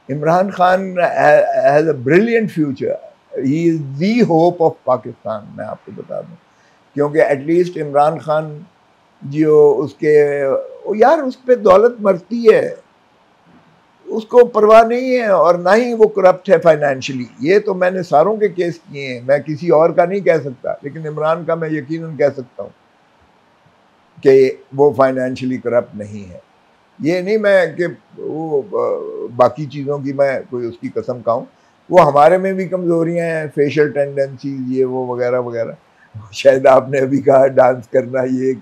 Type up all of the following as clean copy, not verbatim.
Imran Khan has a brilliant future, he is the hope of Pakistan, मैं आपको बता दूं, क्योंकि एटलीस्ट इमरान खान जो उसके यार उस पर दौलत मरती है, उसको परवाह नहीं है, और ना ही वो करप्ट है फाइनेंशियली। ये तो मैंने सारों के केस किए हैं, मैं किसी और का नहीं कह सकता, लेकिन इमरान का मैं यकीनन कह सकता हूँ कि वो फाइनेंशियली करप्ट नहीं है। ये नहीं मैं कि वो बाकी चीज़ों की मैं कोई उसकी कसम खाऊं, वो हमारे में भी कमज़ोरियां हैं, फेशियल टेंडेंसीज ये वो वगैरह वगैरह। शायद आपने अभी कहा डांस करना, ये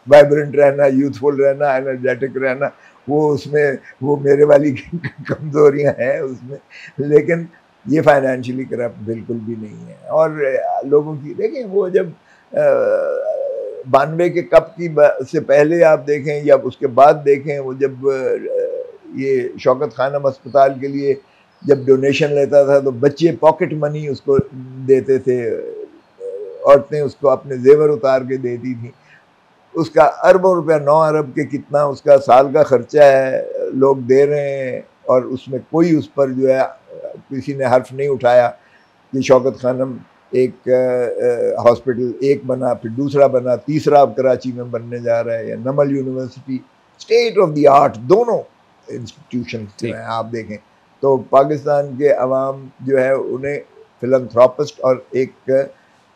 वाइब्रेंट रहना, यूथफुल रहना, एनर्जेटिक रहना, वो उसमें वो मेरे वाली कमज़ोरियां हैं उसमें, लेकिन ये फाइनेंशियली करप्ट बिल्कुल भी नहीं है। और लोगों की देखें, वो जब 92 के कप की से पहले आप देखें या उसके बाद देखें, वो जब ये शौकत खानम अस्पताल के लिए जब डोनेशन लेता था तो बच्चे पॉकेट मनी उसको देते थे, औरतें उसको अपने जेवर उतार के देती थी। उसका अरबों रुपया, 9 अरब के कितना उसका साल का खर्चा है, लोग दे रहे हैं, और उसमें कोई उस पर जो है किसी ने हर्फ नहीं उठाया कि शौकत खानम एक हॉस्पिटल एक बना, फिर दूसरा बना, तीसरा अब कराची में बनने जा रहा है, या Namal university, state of the art दोनों इंस्टीट्यूशन जो है आप देखें। तो पाकिस्तान के अवाम जो है उन्हें फिलंथ्रोपिस्ट और एक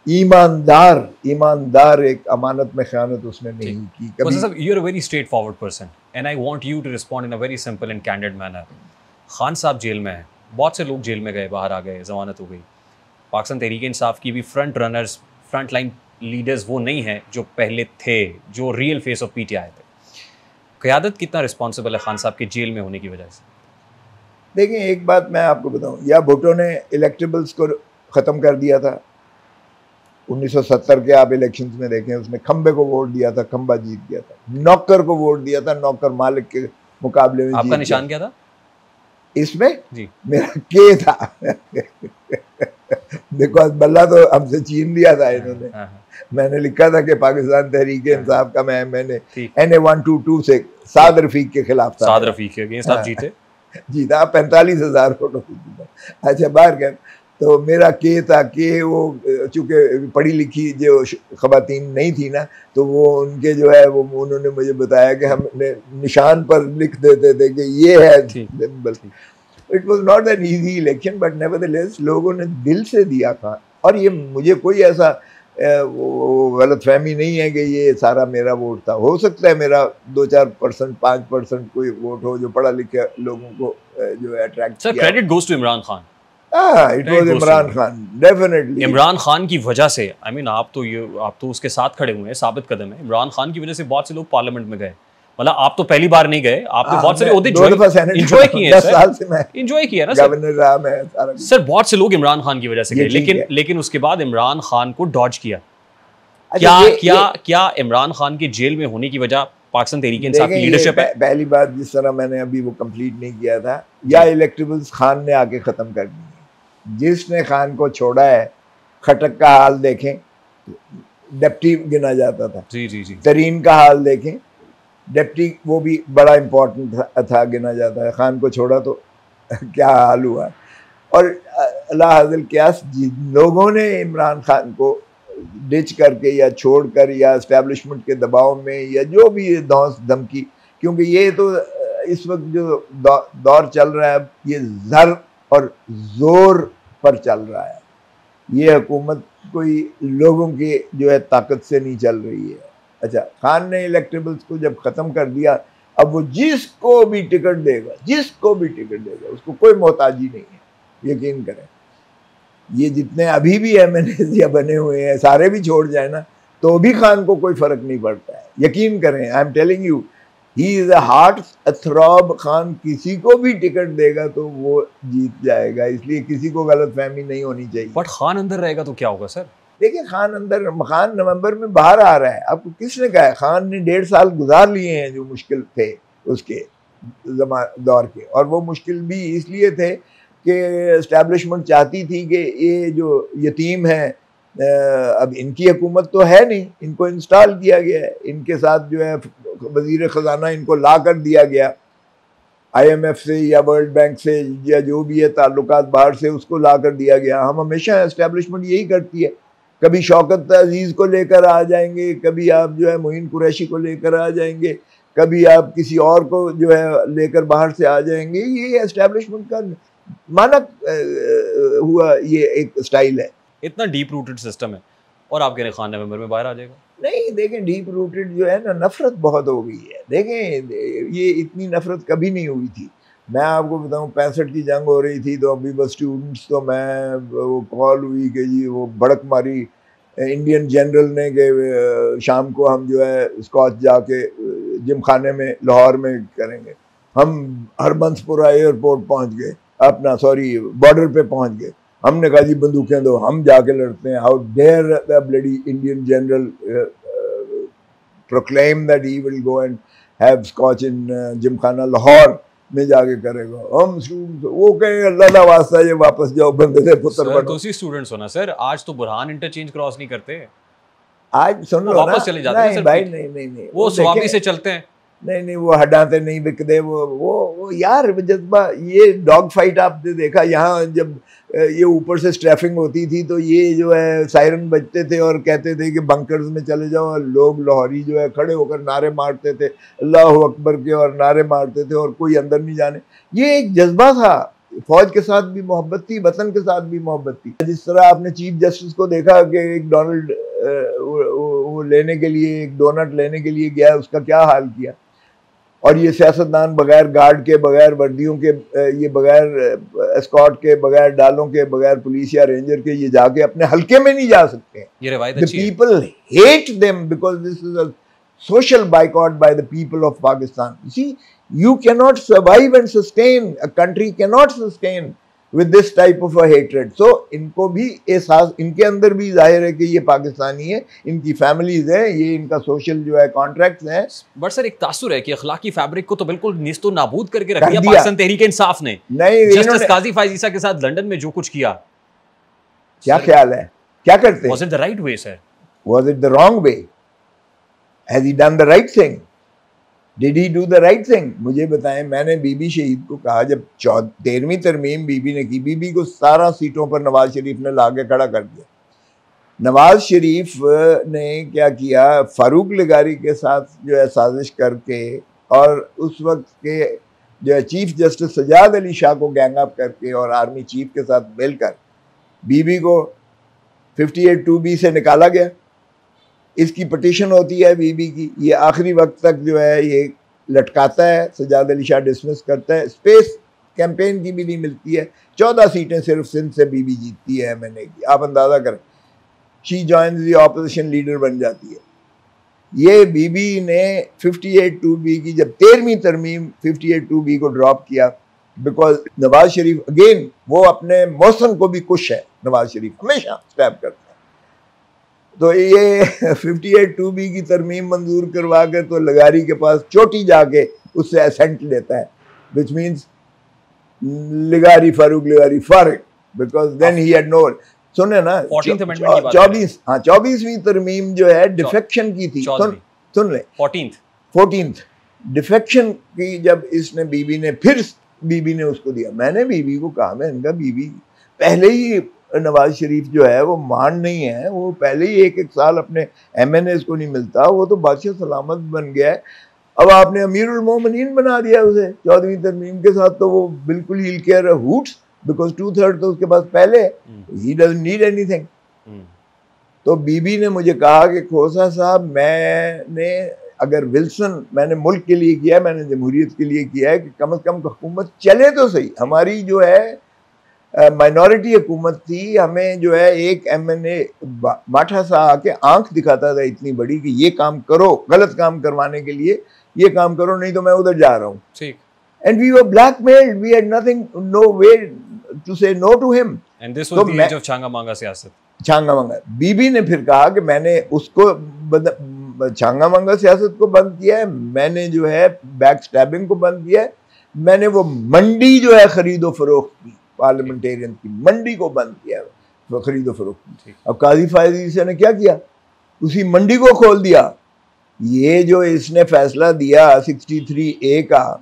ईमानदार एक अमानत में ख़यानत उसने नहीं की कभी। You are a very straightforward person and I want you to respond in a very simple and candid manner. Khan sahab jail में हैं, बहुत से लोग जेल में गए, बाहर आ गए, जमानत हो गई। पाकिस्तान तहरीक इंसाफ की भी front runners, front line leaders वो नहीं हैं जो पहले थे, जो रियल फेस ऑफ पीटीआई थे। क़यादत कितना रिस्पॉन्सिबल है खान साहब के जेल में होने की वजह से? देखिए, एक बात मैं आपको बताऊं, या भुट्टो ने इलेक्टेबल्स को ख़त्म कर दिया था 1970 के, आप इलेक्शंस में देखें, उसने खंबे को वोट दिया था, खंबा जीत गया था। नौकर को वोट दिया था, नौकर मालिक के मुकाबले में आपका निशान क्या था इसमें? जी, मेरा के था देखो, बल्ला तो हमसे छीन लिया था इन्होंने। मैंने लिखा था कि पाकिस्तान तहरीक इंसाफ का मैंने NA-122 से साद रफीक के खिलाफ था, साद रफीक के अगेंस्ट आप जीते। जीता 45,000 वोटों से जीता। अच्छा, बाहर गए तो मेरा के था कि वो चूँकि पढ़ी लिखी जो ख़वातीन नहीं थी ना, तो वो उनके जो है वो उन्होंने मुझे बताया कि हमने निशान पर लिख देते थे कि ये है symbol. It was not an easy election, but nevertheless लोगों ने दिल से दिया था। और ये मुझे कोई ऐसा गलत फहमी नहीं है कि ये सारा मेरा वोट था। हो सकता है मेरा 2-4%, 5% कोई वोट हो जो पढ़ा लिखे लोगों को जो है अट्रैक्ट किया। Credit goes to Imran Khan. It was Imran Khan, definitely Imran Khan की वजह से, आई मीन आप तो उसके साथ खड़े हुए हैं, साबित कदम है। इमरान खान की वजह से बहुत से लोग पार्लियामेंट में गए। मतलब आप तो पहली बार नहीं गए, आपने बहुत सारे ओहदे एंजॉय किए हैं, 10 साल से मैं एंजॉय किया ना गवर्नर रहा मैं सारा। सर बहुत से लोग इमरान खान की वजह से गए, लेकिन उसके बाद इमरान खान को डॉज किया। क्या इमरान खान के जेल में होने की वजह पाकिस्तान तहरीक इंसाफ की लीडरशिप है? पहली बात, जिस तरह मैंने अभी वो कंप्लीट नहीं किया था, या इलेक्टेबल्स खान ने आके ख़त्म कर दी है। जिसने खान को छोड़ा है, खटक का हाल देखें, डिप्टी गिना जाता था। जी जी जी। तरीन का हाल देखें, डिप्टी वो भी बड़ा इम्पोर्टेंट था, गिना जाता है। खान को छोड़ा तो क्या हाल हुआ। और अल्लाह हाज़िल क़यास, जिन लोगों ने इमरान खान को डिच करके या छोड़कर या इस्टेब्लिशमेंट के दबाव में या जो भी ये धौंस धमकी, क्योंकि ये तो इस वक्त जो दौर चल रहा है, ये ज़र और ज़ोर पर चल रहा है। ये हुकूमत कोई लोगों की जो है ताकत से नहीं चल रही है। अच्छा, खान ने इलेक्टेबल्स को जब ख़त्म कर दिया, अब वो जिसको भी टिकट देगा उसको कोई मोहताजी नहीं है, यकीन करें। ये जितने अभी भी MNAs या बने हुए हैं, सारे भी छोड़ जाए ना, तो भी खान को कोई फ़र्क नहीं पड़ता है, यकीन करें। I am telling you, he is a heart throb. Khan किसी को भी टिकट देगा तो वो जीत जाएगा, इसलिए किसी को गलत फहमी नहीं होनी चाहिए। बट खान अंदर रहेगा तो क्या होगा सर? देखिए, खान नवंबर में बाहर आ रहा है। आपको किसने कहा है? खान ने 1.5 साल गुजार लिए हैं जो मुश्किल थे उसके दौर के, और वो मुश्किल भी इसलिए थे कि इस्टेब्लिशमेंट चाहती थी कि ये जो यतीम है, अब इनकी हुकूमत तो है नहीं, इनको इंस्टॉल किया गया है, इनके साथ जो है वज़ीर ख़जाना इनको ला कर दिया गया, IMF से या वर्ल्ड बैंक से या जो भी है ताल्लुकात बाहर से, उसको ला कर दिया गया। हम हमेशा एस्टेब्लिशमेंट यही करती है, कभी शौकत अजीज़ को लेकर आ जाएंगे, कभी आप जो है मोइन कुरैशी को लेकर आ जाएंगे, कभी आप किसी और को जो है लेकर बाहर से आ जाएंगे। ये एस्टेब्लिशमेंट का मानक हुआ ये एक स्टाइल है। इतना डीप रूटेड सिस्टम है और आप कह रहे खान नवंबर में बाहर आ जाएगा। नहीं, देखें डीप रूटेड जो है ना, नफ़रत बहुत हो गई है। देखें ये इतनी नफ़रत कभी नहीं हुई थी। मैं आपको बताऊं 65 की जंग हो रही थी तो अभी बस स्टूडेंट्स, तो मैं वो कॉल हुई कि जी वो भड़क मारी इंडियन जनरल ने कि शाम को हम जो है स्कॉच जाके जिम खाने में लाहौर में करेंगे। हम हरबंसपुरा एयरपोर्ट पहुंच गए, अपना सॉरी बॉर्डर पे पहुंच गए। हमने कहा जी बंदूकें दो, हम जाके लड़ते हैं। How dare the bloody Indian general proclaim that he will go and have scotch in Gymkhana Lahore में जाके करेगा। हम स्टूडेंट्स वो कहे अल्लाह का वास्ता ये वापस जाओ, बंदे से पुत्र बनो। तो उसी स्टूडेंट्स हो ना सर, आज तो बुरहान इंटरचेंज क्रॉस नहीं करते, आज सुन लो वापस चले जाते हैं। नहीं भाई, नहीं वो स्वामी से चलते हैं। नहीं वो हटाते नहीं बिकते। वो यार जज्बा, ये डॉग फाइट आपने देखा यहाँ, जब ये ऊपर से स्ट्रैफिंग होती थी तो ये जो है सायरन बजते थे और कहते थे कि बंकर्स में चले जाओ। लोग लाहौरी जो है खड़े होकर नारे मारते थे अल्लाह अकबर के, और नारे मारते थे और कोई अंदर नहीं जाने। ये एक जज्बा था, फौज के साथ भी मोहब्बत थी, वतन के साथ भी मोहब्बत थी। जिस तरह आपने चीफ जस्टिस को देखा कि एक डोनल्ड वो लेने के लिए, एक डोनट लेने के लिए गया, उसका क्या हाल किया। और ये सियासतदान बगैर गार्ड के, बगैर वर्दियों के, ये बगैर एस्कॉर्ट के, बगैर डालों के, बगैर पुलिस या रेंजर के ये जाके अपने हल्के में नहीं जा सकते। ये रवायत अच्छी है। People hate them because this is a social boycott by the people of Pakistan. See, you cannot survive and sustain, a country cannot sustain with this type of a hatred. So इनको भी एहसास, इनके अंदर भी जाहिर है कि ये पाकिस्तानी है, इनकी फैमिलीज है, ये इनका सोशल जो है कॉन्ट्रैक्ट्स हैं। बट सर एक तासुर है कि अखलाकी फैब्रिक को तो बिल्कुल निस्तो नाबूद करके रख दिया पाकिस्तान तहरीक इंसाफ ने। नहीं, जस्टिस काजी फायज ईसा के साथ लंदन में जो कुछ किया, क्या ख्याल है, क्या करते हैं? Was it the right way, sir? Was it the wrong way? Has he done the right thing? Did he do the right thing? मुझे बताएं। मैंने बीबी शहीद को कहा, जब 13वीं तरमीम बीबी ने की, बीबी को 17 सीटों पर नवाज शरीफ ने लाके खड़ा कर दिया। नवाज शरीफ ने क्या किया, फारूक लगारी के साथ जो है साजिश करके, और उस वक्त के जो है चीफ जस्टिस सजाद अली शाह को गैंग अप करके और आर्मी चीफ के साथ मिलकर बीबी को 58(2)B से निकाला गया। इसकी पटिशन होती है बीबी की, ये आखिरी वक्त तक जो है ये लटकाता है, सजाद अली शाह डिसमिस करता है। स्पेस कैंपेन की भी नहीं मिलती है। 14 सीटें सिर्फ सिंध से बीबी जीतती है MNA की, आप अंदाज़ा करें। She joins the opposition leader बन जाती है। ये बीबी ने 58(2)B की जब 13वीं तरमीम 58(2)B को ड्रॉप किया, बिकॉज नवाज शरीफ अगेन वो अपने मौसम को भी खुश है। नवाज शरीफ हमेशा स्टैप करता है। तो ये 58(2)B की तरमीम मंजूर करवा कर तो लगारी के पास चोटी जाके उससे असेंट लेता है, विच मीन्स लगारी फारूक लगारी फारिग, because then he had no. सुने ना 24वीं तरमीम जो है डिफेक्शन की थी। सुन ले 14th डिफेक्शन की, जब इसने बीबी ने फिर बीबी ने उसको दिया। मैंने बीबी को कहा, मैं इनका बीबी पहले ही नवाज शरीफ जो है वो मान नहीं है, वो पहले ही एक साल अपने MNAs को नहीं मिलता, वो तो बादशाह सलामत बन गया है। अब आपने अमीरुल मोमिनीन बना दिया उसे 14वीं तरमीम के साथ, तो वो बिल्कुल ही केयर हूट्स, बिकॉज 2/3 तो उसके पास पहले, ही डजंट नीड एनीथिंग। तो बीबी ने मुझे कहा कि खोसा साहब, मैंने अगर विल्सन मैंने मुल्क के लिए किया है, मैंने जमहूरियत के लिए किया है, कि कम से कम हुकूमत चले तो सही। हमारी जो है माइनॉरिटी हुकूमत थी, हमें जो है एक MNA माठा सा आके आंख दिखाता था इतनी बड़ी कि ये काम करो, गलत काम करवाने के लिए ये काम करो, नहीं तो मैं उधर जा रहा हूँ। ठीक। And we were blackmailed, we had nothing, no way to say no to him. And this was the age of Changa Manga siyasat. Changa मांगा। बीबी ने फिर कहा कि मैंने उसको छांगा मांगा सियासत को बंद किया है, मैंने जो है बैक स्टैबिंग को बंद किया है, मैंने वो मंडी जो है खरीदो फरोख्त की, पार्लियामेंटेरियन की मंडी को बंद किया, वो खरीदो फरोख्त। अब काजी फायज ईसा ने क्या किया, उसी मंडी को खोल दिया। ये जो इसने फैसला दिया 63A का,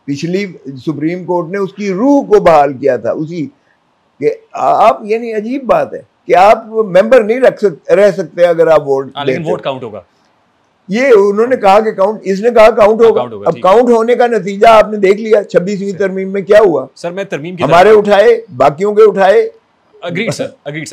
पिछली सुप्रीम कोर्ट ने उसकी रूह को बहाल किया था, उसी कि आप, यानी अजीब बात है कि आप मेंबर नहीं रह सकते अगर आप वोट, लेकिन वोट काउंट होगा। ये उन्होंने कहा कि काउंट, इसने कहा काउंट होगा। अब काउंट होने का नतीजा आपने देख लिया 26वीं तरमीम में क्या हुआ। सर मैं तरमीम की हमारे उठाए, बाकियों के उठाए। Agreed sir, agreed sir.